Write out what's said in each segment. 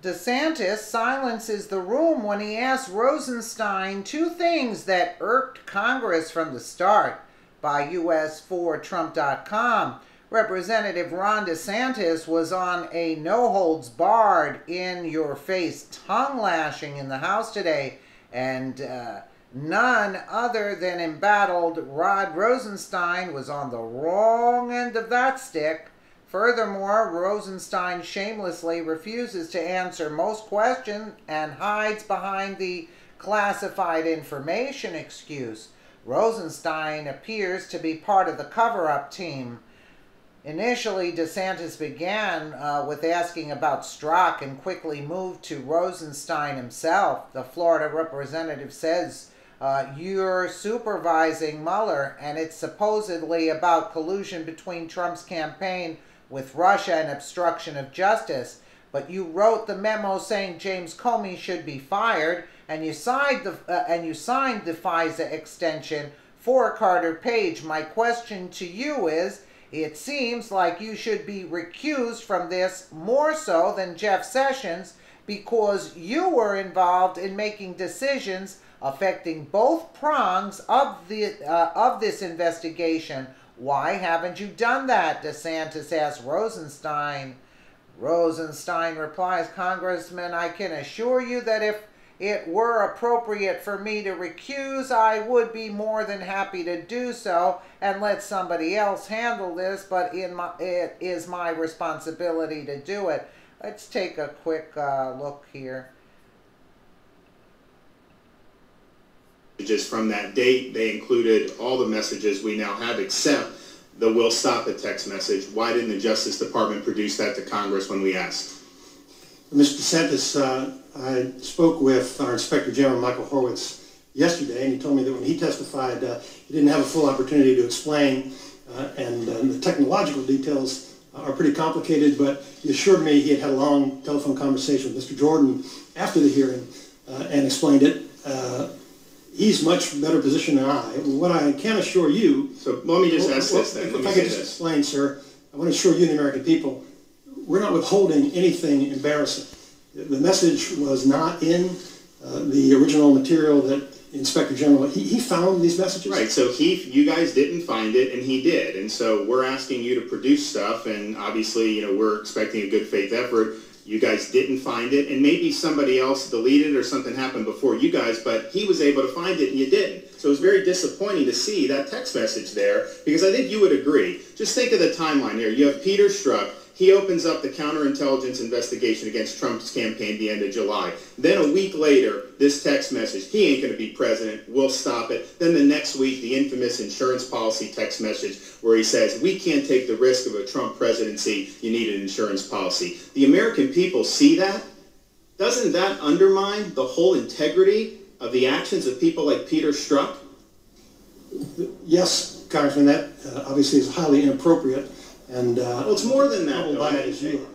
Desantis silences the room when he asks Rosenstein two things that irked Congress from the start. By US4Trump.com, Representative Ron DeSantis was on a no-holds-barred, in-your-face tongue-lashing in the House today, and none other than embattled Rod Rosenstein was on the wrong end of that stick. Furthermore, Rosenstein shamelessly refuses to answer most questions and hides behind the classified information excuse. Rosenstein appears to be part of the cover-up team. Initially, DeSantis began with asking about Strzok and quickly moved to Rosenstein himself. The Florida representative says, you're supervising Mueller, and it's supposedly about collusion between Trump's campaign with Russia and obstruction of justice. But you wrote the memo saying James Comey should be fired, and you signed the FISA extension for Carter Page. My question to you is, it seems like you should be recused from this more so than Jeff Sessions, because you were involved in making decisions affecting both prongs of this investigation. Why haven't you done that? DeSantis asked Rosenstein. Rosenstein replies, Congressman, I can assure you that if it were appropriate for me to recuse, I would be more than happy to do so and let somebody else handle this, but it is my responsibility to do it. Let's take a quick look here. Just from that date, they included all the messages we now have except the "will stop" it text message. Why didn't the Justice Department produce that to Congress when we asked? Mr. DeSantis, I spoke with our Inspector General, Michael Horowitz, yesterday, and he told me that when he testified, he didn't have a full opportunity to explain, and the technological details are pretty complicated, but he assured me he had had a long telephone conversation with Mr. Jordan after the hearing and explained it. He's much better positioned than I. What I can assure you... So let me just ask this then. If I could just explain, sir, I want to assure you and the American people, we're not withholding anything embarrassing. The message was not in the original material that Inspector General, he found these messages. Right, so you guys didn't find it and he did. And so we're asking you to produce stuff, and obviously, we're expecting a good faith effort. You guys didn't find it, and maybe somebody else deleted or something happened before you guys, but he was able to find it and you didn't. So it was very disappointing to see that text message there, because I think you would agree. Just think of the timeline here. You have Peter Strzok. He opens up the counterintelligence investigation against Trump's campaign at the end of July. Then a week later, this text message, he ain't going to be president, we'll stop it. Then the next week, the infamous insurance policy text message where he says, we can't take the risk of a Trump presidency, you need an insurance policy. The American people see that. Doesn't that undermine the whole integrity of the actions of people like Peter Strzok? Yes, Congressman, that obviously is highly inappropriate. And, well, it's more than that.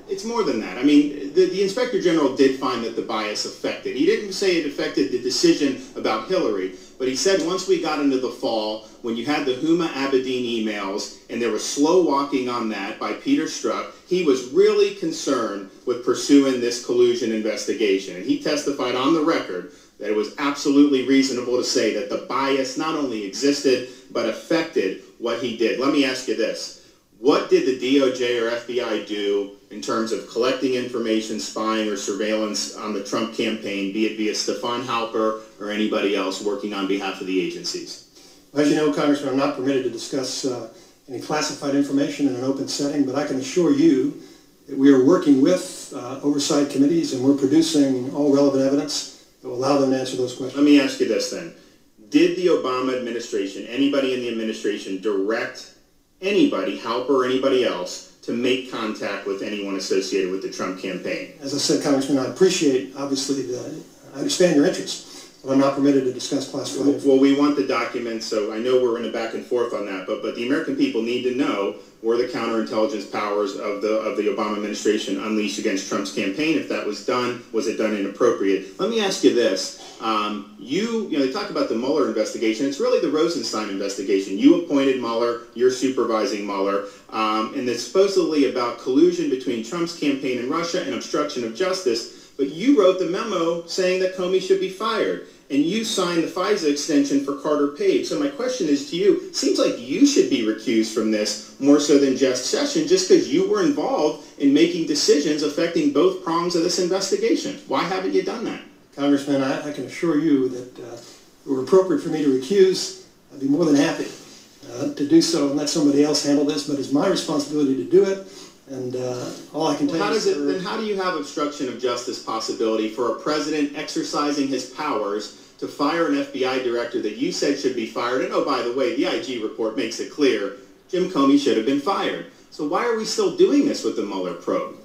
It's more than that. I mean, the Inspector General did find that the bias affected. He didn't say it affected the decision about Hillary, but he said once we got into the fall, when you had the Huma Abedin emails, and there was slow walking on that by Peter Strzok, he was really concerned with pursuing this collusion investigation. And he testified on the record that it was absolutely reasonable to say that the bias not only existed, but affected what he did. Let me ask you this. What did the DOJ or FBI do in terms of collecting information, spying, or surveillance on the Trump campaign, be it via Stefan Halper or anybody else working on behalf of the agencies? As you know, Congressman, I'm not permitted to discuss any classified information in an open setting, but I can assure you that we are working with oversight committees and we're producing all relevant evidence that will allow them to answer those questions. Let me ask you this then. Did the Obama administration, anybody in the administration, direct anybody, Halper or anybody else, to make contact with anyone associated with the Trump campaign? As I said, Congressman, I appreciate, obviously, I understand your interest, but I'm not permitted to discuss classified information. Well, we want the documents, so I know we're in a back and forth on that, but the American people need to know were the counterintelligence powers of the Obama administration unleashed against Trump's campaign. If that was done, was it done inappropriate? Let me ask you this. They talk about the Mueller investigation. It's really the Rosenstein investigation. You appointed Mueller. You're supervising Mueller. And it's supposedly about collusion between Trump's campaign and Russia and obstruction of justice. but you wrote the memo saying that Comey should be fired. And you signed the FISA extension for Carter Page. So my question is to you, seems like you should be recused from this more so than Jeff Sessions, just because you were involved in making decisions affecting both prongs of this investigation. Why haven't you done that? Congressman, I can assure you that if it were appropriate for me to recuse, I'd be more than happy to do so and let somebody else handle this, but it's my responsibility to do it. And all I can tell you then how do you have obstruction of justice possibility for a president exercising his powers to fire an FBI director that you said should be fired? And oh, by the way, the IG report makes it clear Jim Comey should have been fired. So why are we still doing this with the Mueller probe?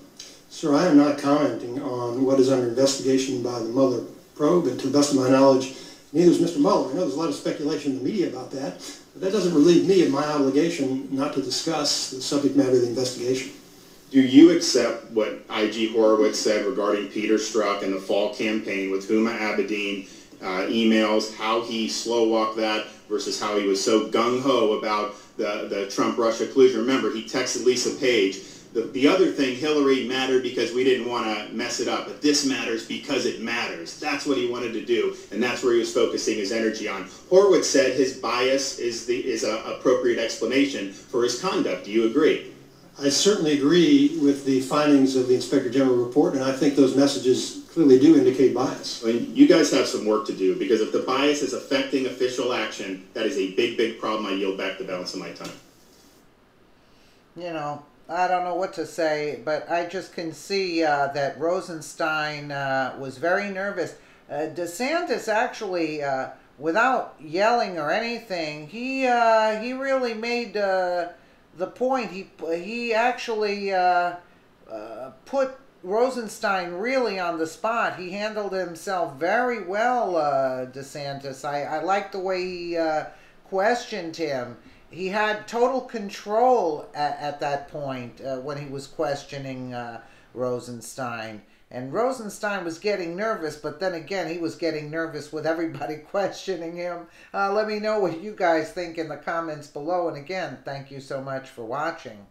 Sir, I am not commenting on what is under investigation by the Mueller probe, and to the best of my knowledge, neither is Mr. Mueller. I know there's a lot of speculation in the media about that, but that doesn't relieve me of my obligation not to discuss the subject matter of the investigation. Do you accept what IG Horowitz said regarding Peter Strzok and the fall campaign with Huma Abedin emails, how he slow-walked that versus how he was so gung-ho about the Trump-Russia collusion? Remember, he texted Lisa Page, the other thing, Hillary mattered because we didn't want to mess it up, but this matters because it matters. That's what he wanted to do, and that's where he was focusing his energy on. Horowitz said his bias is an appropriate explanation for his conduct. Do you agree? I certainly agree with the findings of the Inspector General report, and I think those messages clearly do indicate bias. Well, you guys have some work to do, because if the bias is affecting official action, that is a big, big problem. I yield back the balance of my time. You know, I don't know what to say, but I just can see that Rosenstein was very nervous. Desantis actually, without yelling or anything, he really made the point. He actually put Rosenstein really on the spot. He handled himself very well, DeSantis. I like the way he questioned him. He had total control at that point when he was questioning Rosenstein. And Rosenstein was getting nervous, but then again, he was getting nervous with everybody questioning him. Let me know what you guys think in the comments below. And again, thank you so much for watching.